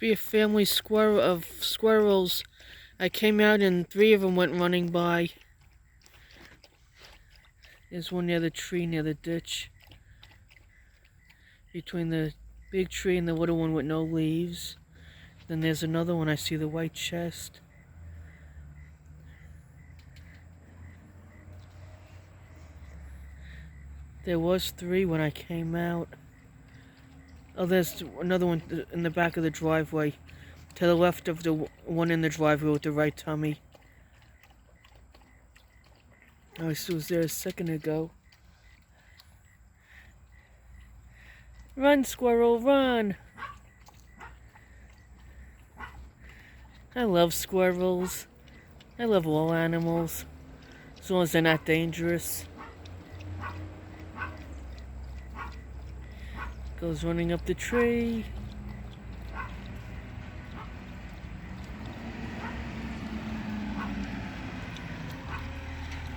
be a family of squirrels. I came out and 3 of them went running by. There's one near the tree, near the ditch. Between the big tree and the little one with no leaves. Then there's another one, I see the white chest. There was 3 when I came out. Oh, there's another one in the back of the driveway. To the left of the one in the driveway with the right tummy. Oh, I was there a second ago. Run, squirrel, run! I love squirrels. I love all animals. As long as they're not dangerous. Goes running up the tree.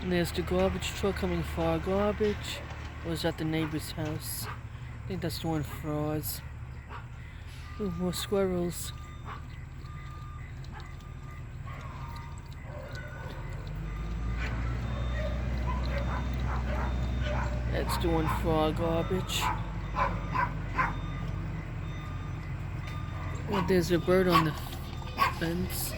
And there's the garbage truck coming for our garbage. Or is that the neighbor's house? I think that's the one for ours. Ooh, more squirrels. That's the one for our garbage. Oh, there's a bird on the fence.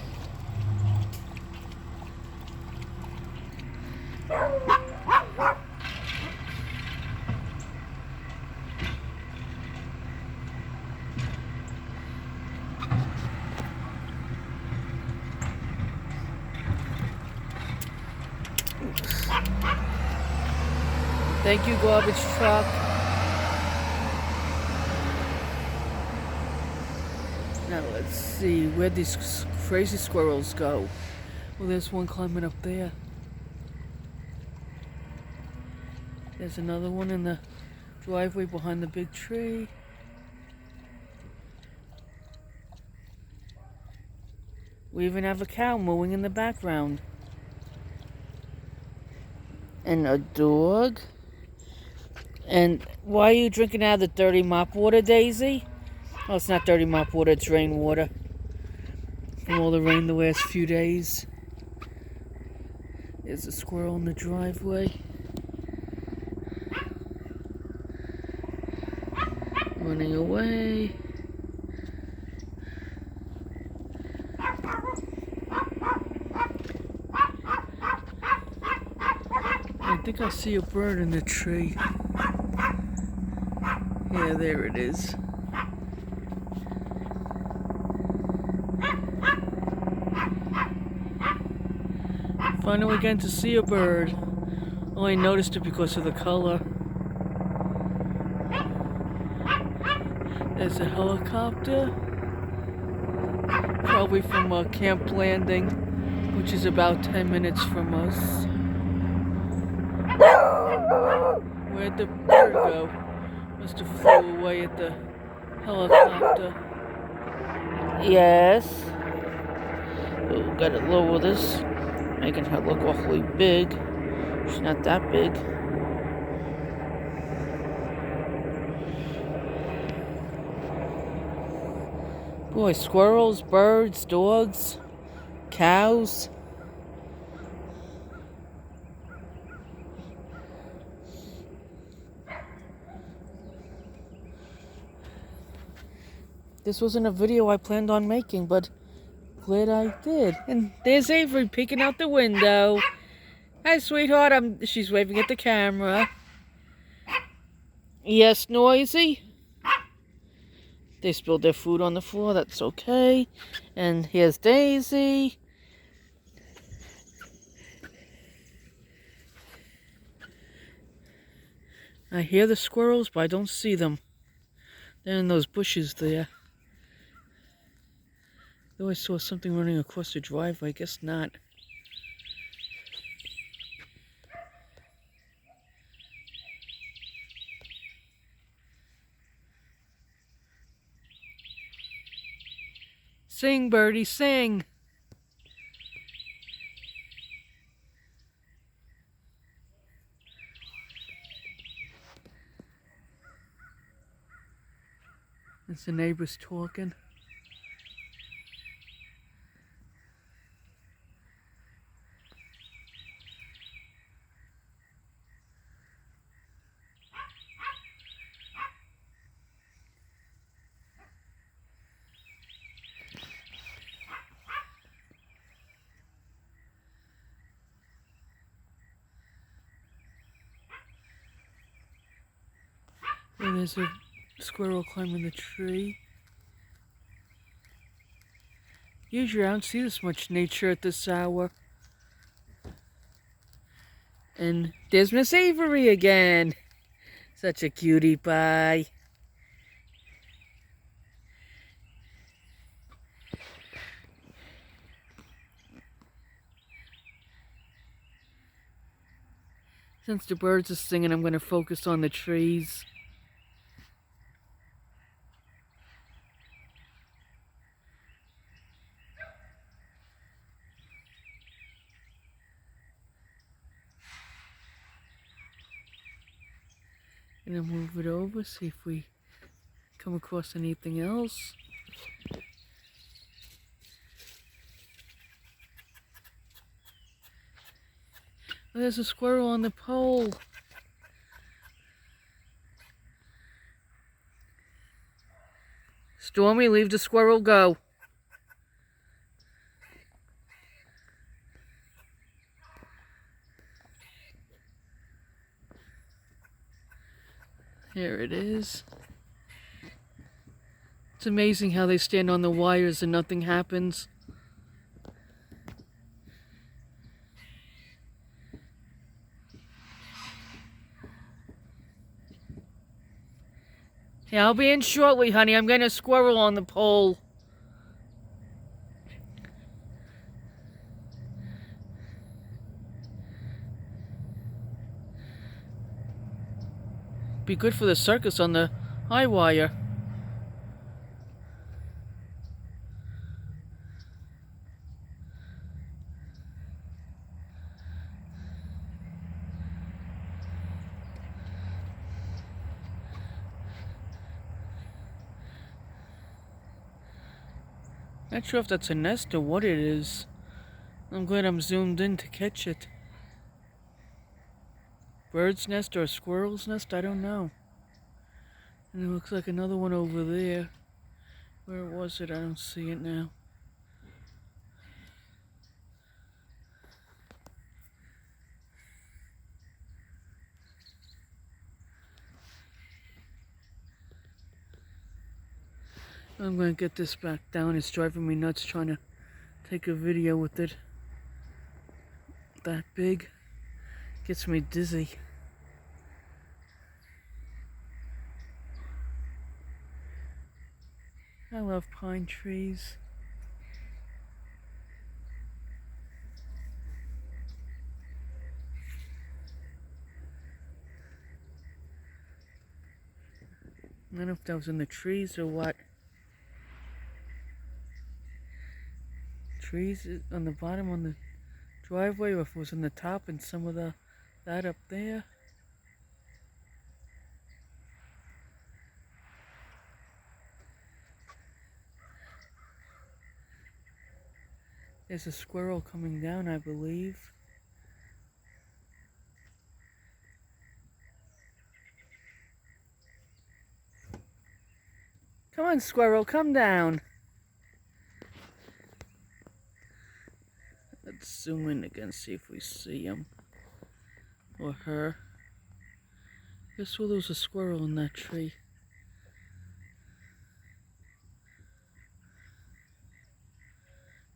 Thank you, garbage truck. Now let's see, where'd these crazy squirrels go? Well, there's one climbing up there. There's another one in the driveway behind the big tree. We even have a cow mooing in the background. And a dog. And why are you drinking out of the dirty mop water, Daisy? Oh, it's not dirty mop water, it's rainwater. From all the rain the last few days. There's a squirrel in the driveway. Running away. I think I see a bird in the tree. Yeah, there it is. Finally getting to see a bird. Only noticed it because of the color. There's a helicopter. Probably from Camp Landing, which is about 10 minutes from us. Where'd the bird go? Must have flew away at the helicopter. Yes. Oh, gotta lower this. Making her look awfully big. She's not that big. Boy, squirrels, birds, dogs, cows. This wasn't a video I planned on making, but glad I did. And there's Avery peeking out the window. Hi, sweetheart. She's waving at the camera. Yes, noisy? They spilled their food on the floor. That's okay. And here's Daisy. I hear the squirrels, but I don't see them. They're in those bushes there. I always saw something running across the driveway. I guess not. Sing, birdie, sing. It's the neighbors talking. And there's a squirrel climbing the tree. Usually I don't see this much nature at this hour. And there's Miss Avery again. Such a cutie pie. Since the birds are singing, I'm going to focus on the trees. Gonna move it over, see if we come across anything else. Oh, there's a squirrel on the pole. Stormy, leave the squirrel go. Here it is. It's amazing how they stand on the wires and nothing happens. Yeah, I'll be in shortly, honey. I'm getting a squirrel on the pole. Be good for the circus on the high wire. Not sure if that's a nest or what it is. I'm glad I'm zoomed in to catch it. Bird's nest or a squirrel's nest? I don't know. And it looks like another one over there. Where was it? I don't see it now. I'm going to get this back down. It's driving me nuts trying to take a video with it. That big. Gets me dizzy. I love pine trees. I don't know if that was in the trees or what. Trees on the bottom on the driveway, or if it was on the top and some of that up there. There's a squirrel coming down, I believe. Come on, squirrel, come down. Let's zoom in again, see if we see him. Or her. I guess well, there was a squirrel in that tree.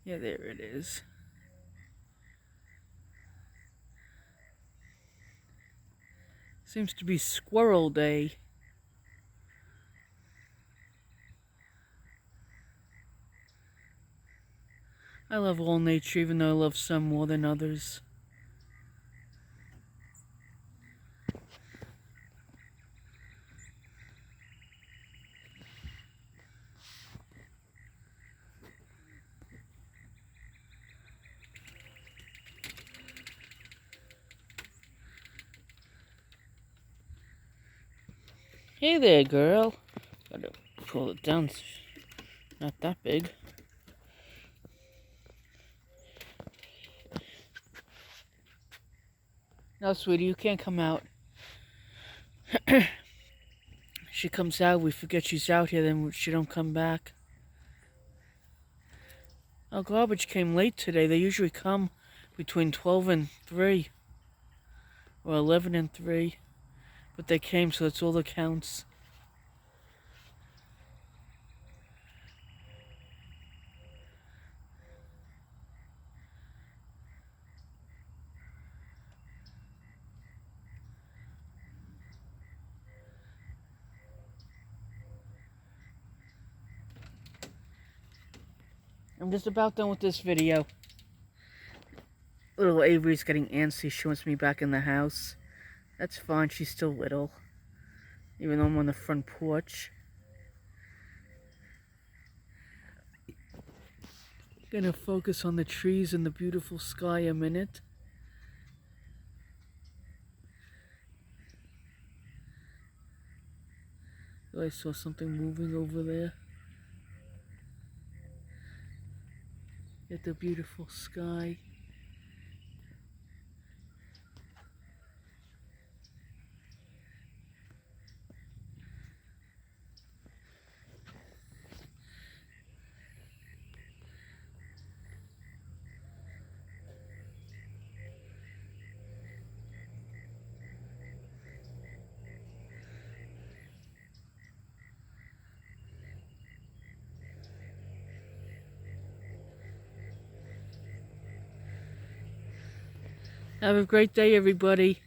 Yeah, there it is. Seems to be squirrel day. I love all nature, even though I love some more than others. Hey there, girl. Gotta pull it down. It's not that big. No, sweetie, you can't come out. She comes out, we forget she's out here, then she don't come back. Our garbage came late today. They usually come between 12 and 3. Or 11 and 3. But they came, so that's all that counts. I'm just about done with this video. Little Avery's getting antsy. She wants me back in the house. That's fine. She's still little. Even though I'm on the front porch. Gonna focus on the trees and the beautiful sky a minute. Oh, I saw something moving over there. At the beautiful sky. Have a great day, everybody.